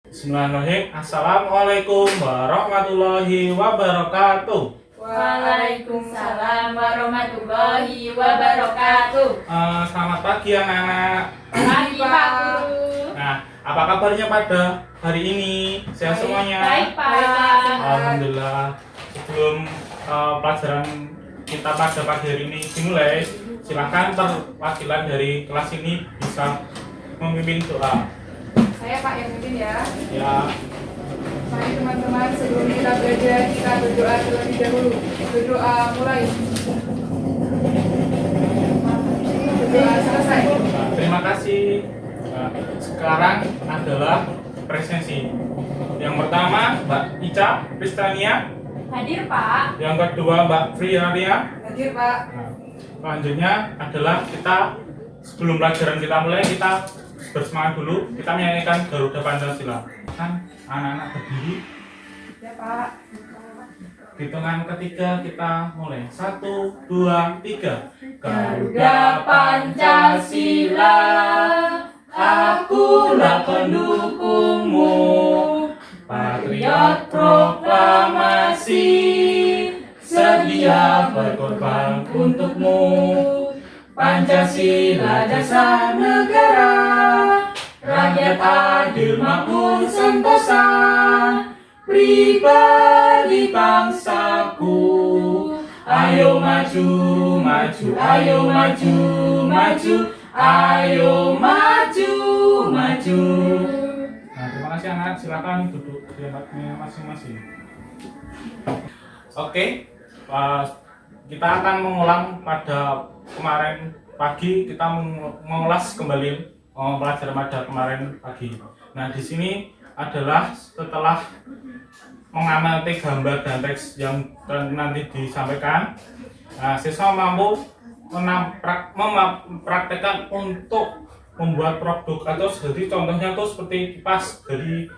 Bismillahirrahmanirrahim. Assalamualaikum warahmatullahi wabarakatuh. Waalaikumsalam warahmatullahi wabarakatuh. Selamat pagi anak-anak. Pagi Pak Guru. Nah, apa kabarnya pada hari ini? Sehat semuanya? Baik Pak. Alhamdulillah. Sebelum pelajaran kita pada pagi hari ini dimulai, silakan perwakilan dari kelas ini bisa memimpin doa. Saya Pak yang mimpin ya. Ya. Mari teman-teman, sebelum kita belajar, kita berdoa terlebih dahulu. Berdoa mulai. Berdoa selesai. Nah, terima kasih. Nah, sekarang adalah presensi. Yang pertama Mbak Ica Pristania, Hadir Pak. yang kedua Mbak Friaria. Hadir Pak. Nah, selanjutnya adalah kita sebelum pelajaran kita mulai, kita bersemangat dulu, kita menyanyikan Garuda Pancasila. Kan anak-anak berdiri. Ya Pak. Hitungan ketiga kita mulai. 1, 2, 3. Garuda Pancasila, akulah pendukungmu. Patriot proklamasi, sedia berkorban untukmu. Pancasila dasar negara, rakyat adil makmur sentosa, pribadi bangsaku. Ayo maju, maju, ayo maju, maju, ayo maju, maju. Nah, terima kasih anak, silakan duduk di tempatnya masing-masing. Oke, kita akan mengulang pada kemarin pagi, kita mengulas kembali pelajaran pada kemarin pagi. Nah, di sini adalah setelah mengamati gambar dan teks yang nanti disampaikan, siswa mampu mempraktekkan untuk membuat produk, atau jadi contohnya tuh seperti kipas dari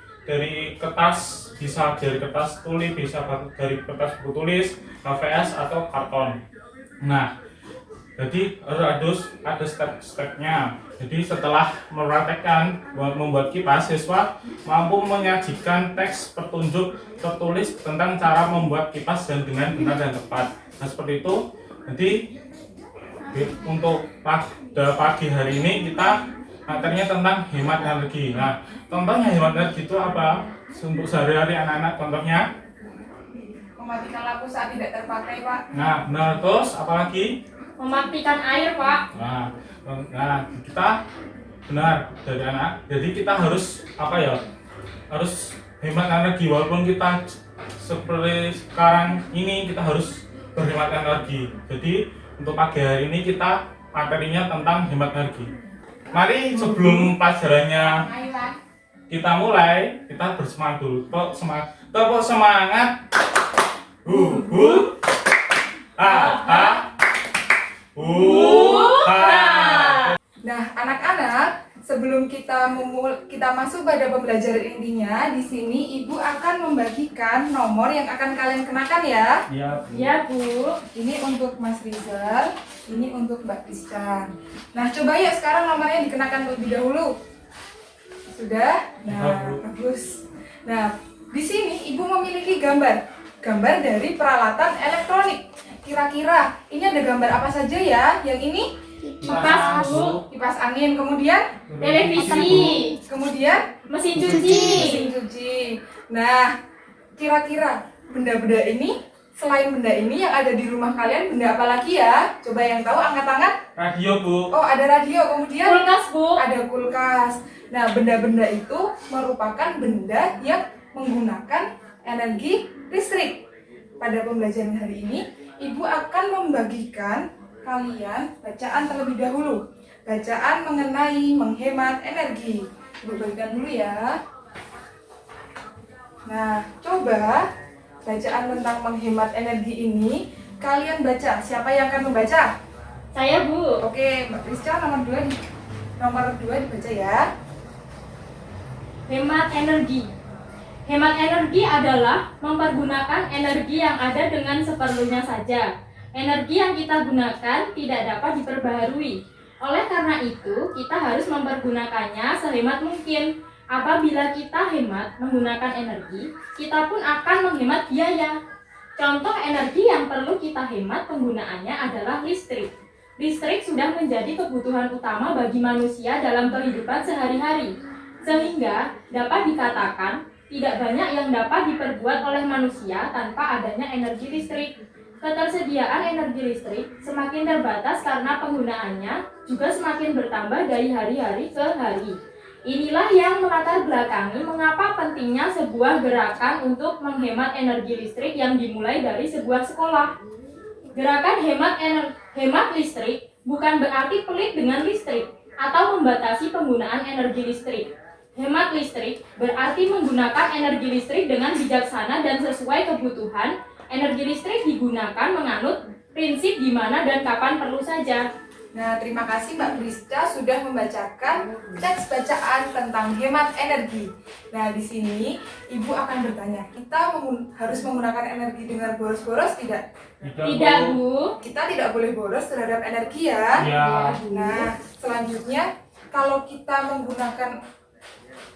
kertas, bisa dari kertas tulis, bisa dari kertas buku tulis, HVS atau karton. Nah, jadi harus ada step-stepnya. Jadi setelah mempraktekkan membuat kipas, siswa mampu menyajikan teks petunjuk tertulis tentang cara membuat kipas dan dengan benar dan tepat. Nah, seperti itu. Jadi untuk pada pagi hari ini kita materinya tentang hemat energi. Nah, contohnya hemat energi itu apa? Untuk sehari-hari anak-anak, contohnya Mematikan lampu saat tidak terpakai Pak. nah, benar. Terus apalagi? Mematikan air Pak. Nah, kita benar dari anak. Jadi kita harus apa ya? Harus hemat energi, walaupun kita seperti sekarang ini kita harus berhemat energi. Jadi untuk pagi hari ini kita materinya tentang hemat energi. Mari sebelum pelajarannya Ayo Pak. kita mulai, kita bersemangat dulu. Tepuk semangat. Ha ha. Nah, anak-anak, sebelum kita masuk pada pembelajaran intinya, di sini Ibu akan membagikan nomor yang akan kalian kenakan ya. Iya. Ya Bu. Ini untuk Mas Rizal, ini untuk Mbak Krisca. Nah, coba ya sekarang nomornya dikenakan terlebih dahulu. Sudah? Nah, bagus. Nah, di sini Ibu memiliki gambar dari peralatan elektronik. Kira-kira ini ada gambar apa saja ya? Yang ini Kipas Bu. kipas angin, kemudian Televisi. kemudian Mesin cuci. mesin cuci. Nah, kira-kira benda-benda ini, selain benda ini yang ada di rumah kalian, benda apa lagi ya? Coba yang tahu angkat tangan. Radio, Bu. Oh, ada radio, kemudian Kulkas Bu. ada kulkas. Nah, benda-benda itu merupakan benda yang menggunakan energi listrik. Pada pembelajaran hari ini, Ibu akan membagikan kalian bacaan terlebih dahulu. Bacaan mengenai menghemat energi. Ibu bagikan dulu ya. Nah, coba bacaan tentang menghemat energi ini kalian baca. Siapa yang akan membaca? Saya Bu. Oke, Mbak Prisca nomor 2 dibaca ya. Hemat energi. Hemat energi adalah mempergunakan energi yang ada dengan seperlunya saja. Energi yang kita gunakan tidak dapat diperbaharui. Oleh karena itu, kita harus mempergunakannya sehemat mungkin Apabila kita hemat menggunakan energi, kita pun akan menghemat biaya. Contoh energi yang perlu kita hemat penggunaannya adalah listrik. Listrik sudah menjadi kebutuhan utama bagi manusia dalam kehidupan sehari-hari, sehingga dapat dikatakan tidak banyak yang dapat diperbuat oleh manusia tanpa adanya energi listrik. Ketersediaan energi listrik semakin terbatas karena penggunaannya juga semakin bertambah dari hari-hari ke hari. Inilah yang melatar belakangi mengapa pentingnya sebuah gerakan untuk menghemat energi listrik yang dimulai dari sebuah sekolah. Gerakan hemat listrik bukan berarti pelit dengan listrik atau membatasi penggunaan energi listrik. Hemat listrik berarti menggunakan energi listrik dengan bijaksana dan sesuai kebutuhan. Energi listrik digunakan menganut prinsip di mana dan kapan perlu saja. Nah, terima kasih Mbak Prisca sudah membacakan teks bacaan tentang hemat energi. Nah, di sini Ibu akan bertanya, kita harus menggunakan energi dengan boros-boros tidak? Tidak, Bu. Kita tidak boleh boros terhadap energi ya. Ya. Nah, selanjutnya kalau kita menggunakan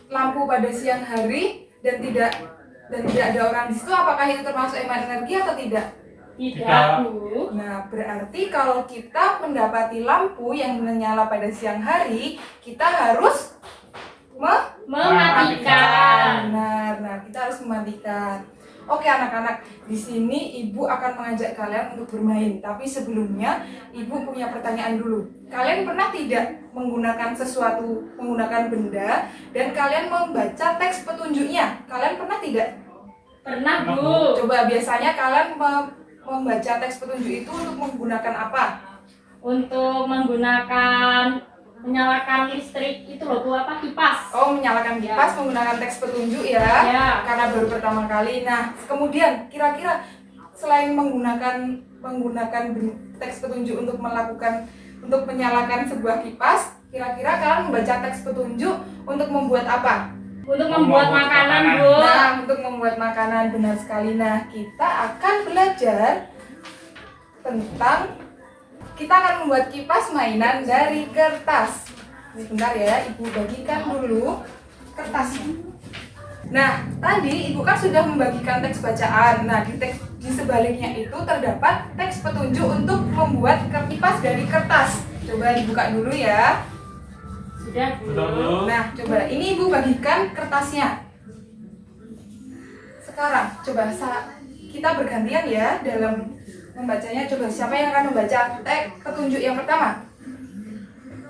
lampu pada siang hari dan tidak ada orang di situ, apakah itu termasuk hemat energi atau tidak? Tidak, Bu. Nah, berarti kalau kita mendapati lampu yang menyala pada siang hari, kita harus Mematikan. Benar. Nah, kita harus mematikan. Oke anak-anak, di sini Ibu akan mengajak kalian untuk bermain. Tapi sebelumnya, Ibu punya pertanyaan dulu. Kalian pernah tidak menggunakan benda dan kalian membaca teks petunjuknya? Kalian pernah tidak? Pernah, Bu. Coba biasanya kalian membaca teks petunjuk itu untuk menggunakan apa? Untuk menyalakan listrik itu loh, Bu, apa, kipas. Oh, menyalakan kipas menggunakan teks petunjuk ya? Ya. Karena baru pertama kali. Nah, kemudian kira-kira selain menggunakan teks petunjuk untuk menyalakan sebuah kipas, kira-kira kalian membaca teks petunjuk untuk membuat apa? Untuk membuat makanan, Bu. Nah, untuk membuat makanan, benar sekali. Nah, kita akan belajar tentang kita akan membuat kipas mainan dari kertas. Sebentar ya, Ibu bagikan dulu kertasnya. Nah, tadi Ibu kan sudah membagikan teks bacaan. Nah, di sebaliknya itu terdapat teks petunjuk untuk membuat kipas dari kertas. Coba dibuka dulu ya. Sudah, Bu. Nah, coba ini Ibu bagikan kertasnya. Sekarang, coba kita bergantian ya dalam membacanya. Coba siapa yang akan membaca teks petunjuk yang pertama?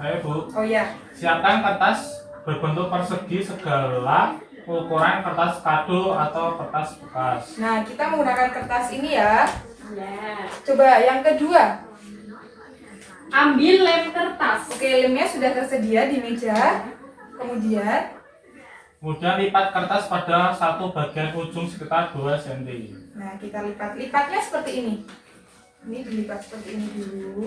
Ayo Bu. Oh iya. Siapkan kertas berbentuk persegi segala ukuran kertas kado atau kertas bekas. Nah, kita menggunakan kertas ini ya. Ya. Coba yang kedua. Ambil lem kertas. Oke, lemnya sudah tersedia di meja. Kemudian Lipat kertas pada satu bagian ujung sekitar 2 cm. nah, kita lipatnya seperti ini. Ini dilipat seperti ini dulu.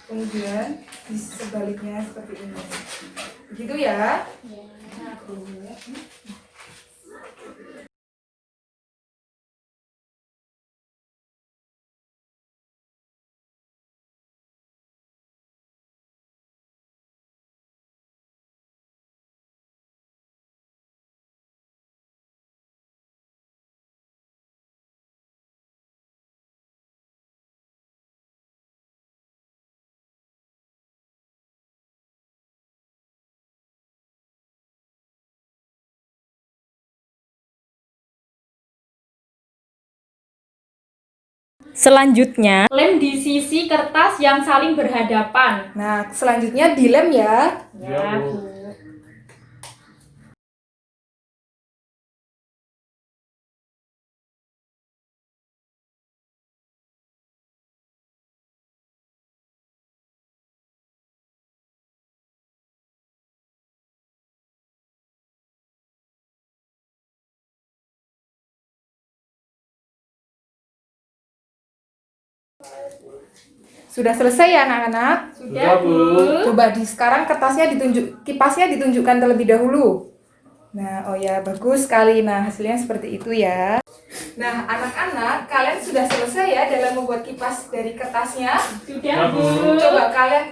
Kemudian di sebaliknya seperti ini. Begitu ya. Ya, Bu. Selanjutnya, lem di sisi kertas yang saling berhadapan. Nah, selanjutnya dilem ya. Ya, Bu. Sudah selesai ya anak-anak? Sudah, Bu. Coba sekarang kipasnya ditunjukkan terlebih dahulu. Nah, oh ya, bagus sekali. Nah, hasilnya seperti itu ya. Nah, anak-anak, kalian sudah selesai ya dalam membuat kipas dari kertasnya? Sudah, Bu. Coba kalian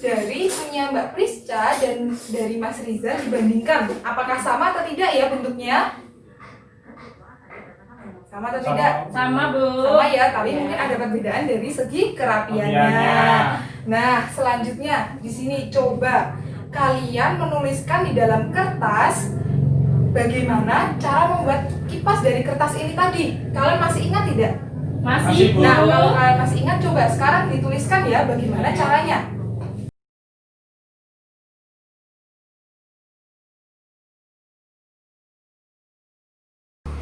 dari punya Mbak Prisca dan dari Mas Rizal dibandingkan, apakah sama atau tidak ya bentuknya? Sama atau tidak? Sama, Bu. Sama ya, tapi mungkin ada perbedaan dari segi kerapiannya. Kerapiannya. Nah, selanjutnya di sini coba kalian menuliskan di dalam kertas bagaimana cara membuat kipas dari kertas ini tadi. Kalian masih ingat tidak? Masih, Masih, Bu. Bu. Nah, kalau kalian masih ingat, coba sekarang dituliskan ya bagaimana caranya.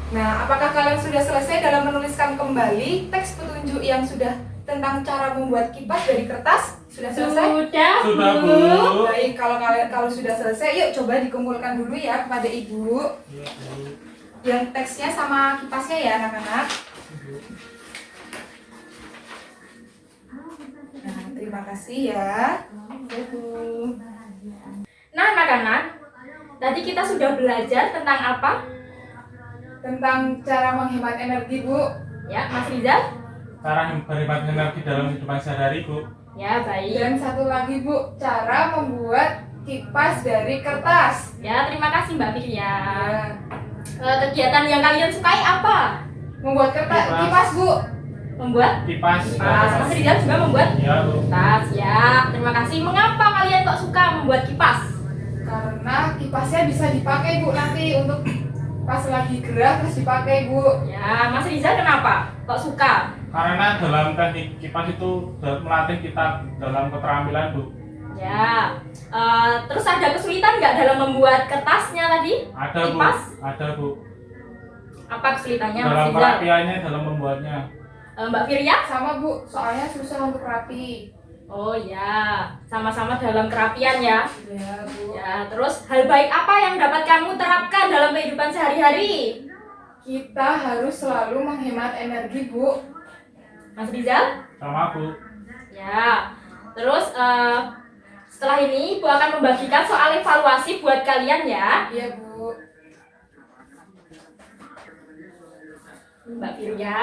Nah, apakah kalian sudah selesai dalam menuliskan kembali teks petunjuk yang sudah tentang cara membuat kipas dari kertas? Sudah selesai? Sudah, Bu. Baik, kalau sudah selesai, yuk coba dikumpulkan dulu ya kepada Ibu. Iya, Bu. Yang teksnya sama kipasnya ya, anak-anak. Nah, terima kasih ya. Nah, anak-anak, tadi kita sudah belajar tentang apa? Tentang cara menghemat energi, Bu. Ya, Mas Rizal? Cara berhemat energi dalam kehidupan sehari-hari, Bu. Ya, baik. Dan satu lagi, Bu, cara membuat kipas dari kertas. Ya, terima kasih Mbak Fitria. Ya. Kegiatan yang kalian sukai apa? Membuat kertas Kipas. kipas, Bu. Membuat Kipas. kipas. Mas Rizal juga membuat Ya, Bu. kipas. Ya, terima kasih. Mengapa kalian kok suka membuat kipas? Karena kipasnya bisa dipakai, Bu, nanti untuk pas lagi gerah terus dipakai, Bu. Ya, Mas Rizal kenapa kok suka? Karena dalam teknik kipas itu melatih kita dalam keterampilan, Bu. Ya, terus ada kesulitan nggak dalam membuat kertasnya tadi? Ada, Bu. Kipas? Ada, Bu. Apa kesulitannya, Mas Dalam Rizal? perapiannya, dalam membuatnya. Mbak Firya? Sama, Bu, soalnya susah untuk rapi. Oh ya, sama-sama dalam kerapian ya. Ya, Bu. Ya, terus hal baik apa yang dapat kamu terapkan dalam kehidupan sehari-hari? Kita harus selalu menghemat energi, Bu. Mas Rizal? Sama, Bu. Ya, terus setelah ini Ibu akan membagikan soal evaluasi buat kalian ya. Iya, Bu. Mbak Firya.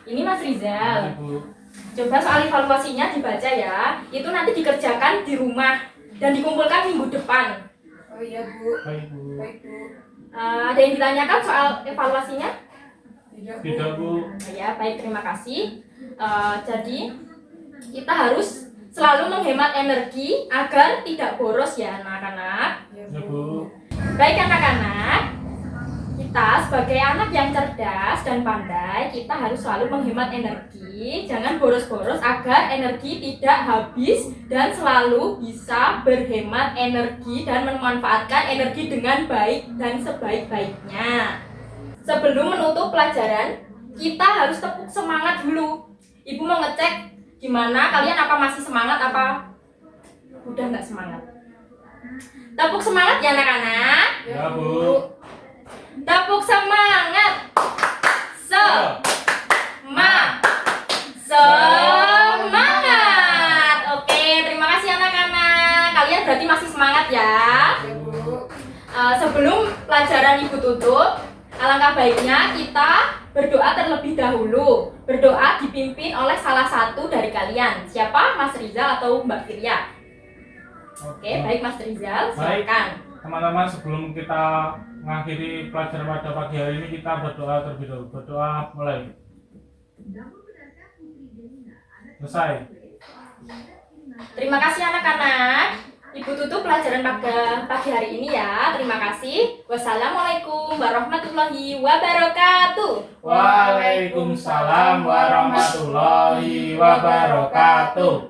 Ini Mas Rizal. Bu. Coba soal evaluasinya dibaca ya. Itu nanti dikerjakan di rumah dan dikumpulkan minggu depan. Oh iya, Bu. Baik, Bu. Baik, Bu. Ada yang ditanyakan soal evaluasinya? Tidak, Bu. Tidak, Bu. Ya, baik, terima kasih. Jadi kita harus selalu menghemat energi agar tidak boros ya anak-anak. Iya, Ya, Bu. Bu. Baik anak-anak, kita sebagai anak yang cerdas dan pandai, kita harus selalu menghemat energi. Jangan boros-boros agar energi tidak habis dan selalu bisa berhemat energi dan memanfaatkan energi dengan baik dan sebaik-baiknya. Sebelum menutup pelajaran, kita harus tepuk semangat dulu. Ibu mau ngecek gimana kalian, apa masih semangat apa udah nggak semangat? Tepuk semangat ya anak-anak. Ya, Bu. Tepuk semangat. Semangat. Oke, terima kasih anak-anak. Kalian berarti masih semangat ya. Iya, Bu. Sebelum pelajaran Ibu tutup, alangkah baiknya kita berdoa terlebih dahulu. Berdoa dipimpin oleh salah satu dari kalian. Siapa? Mas Rizal atau Mbak Firya? Oke, baik Mas Rizal, silakan. Teman-teman, sebelum kita mengakhiri pelajaran pada pagi hari ini, kita berdoa terlebih dahulu. Berdoa mulai. Selesai. Terima kasih anak-anak. Ibu tutup pelajaran pada pagi hari ini ya. Terima kasih. Wassalamualaikum warahmatullahi wabarakatuh. Waalaikumsalam warahmatullahi wabarakatuh.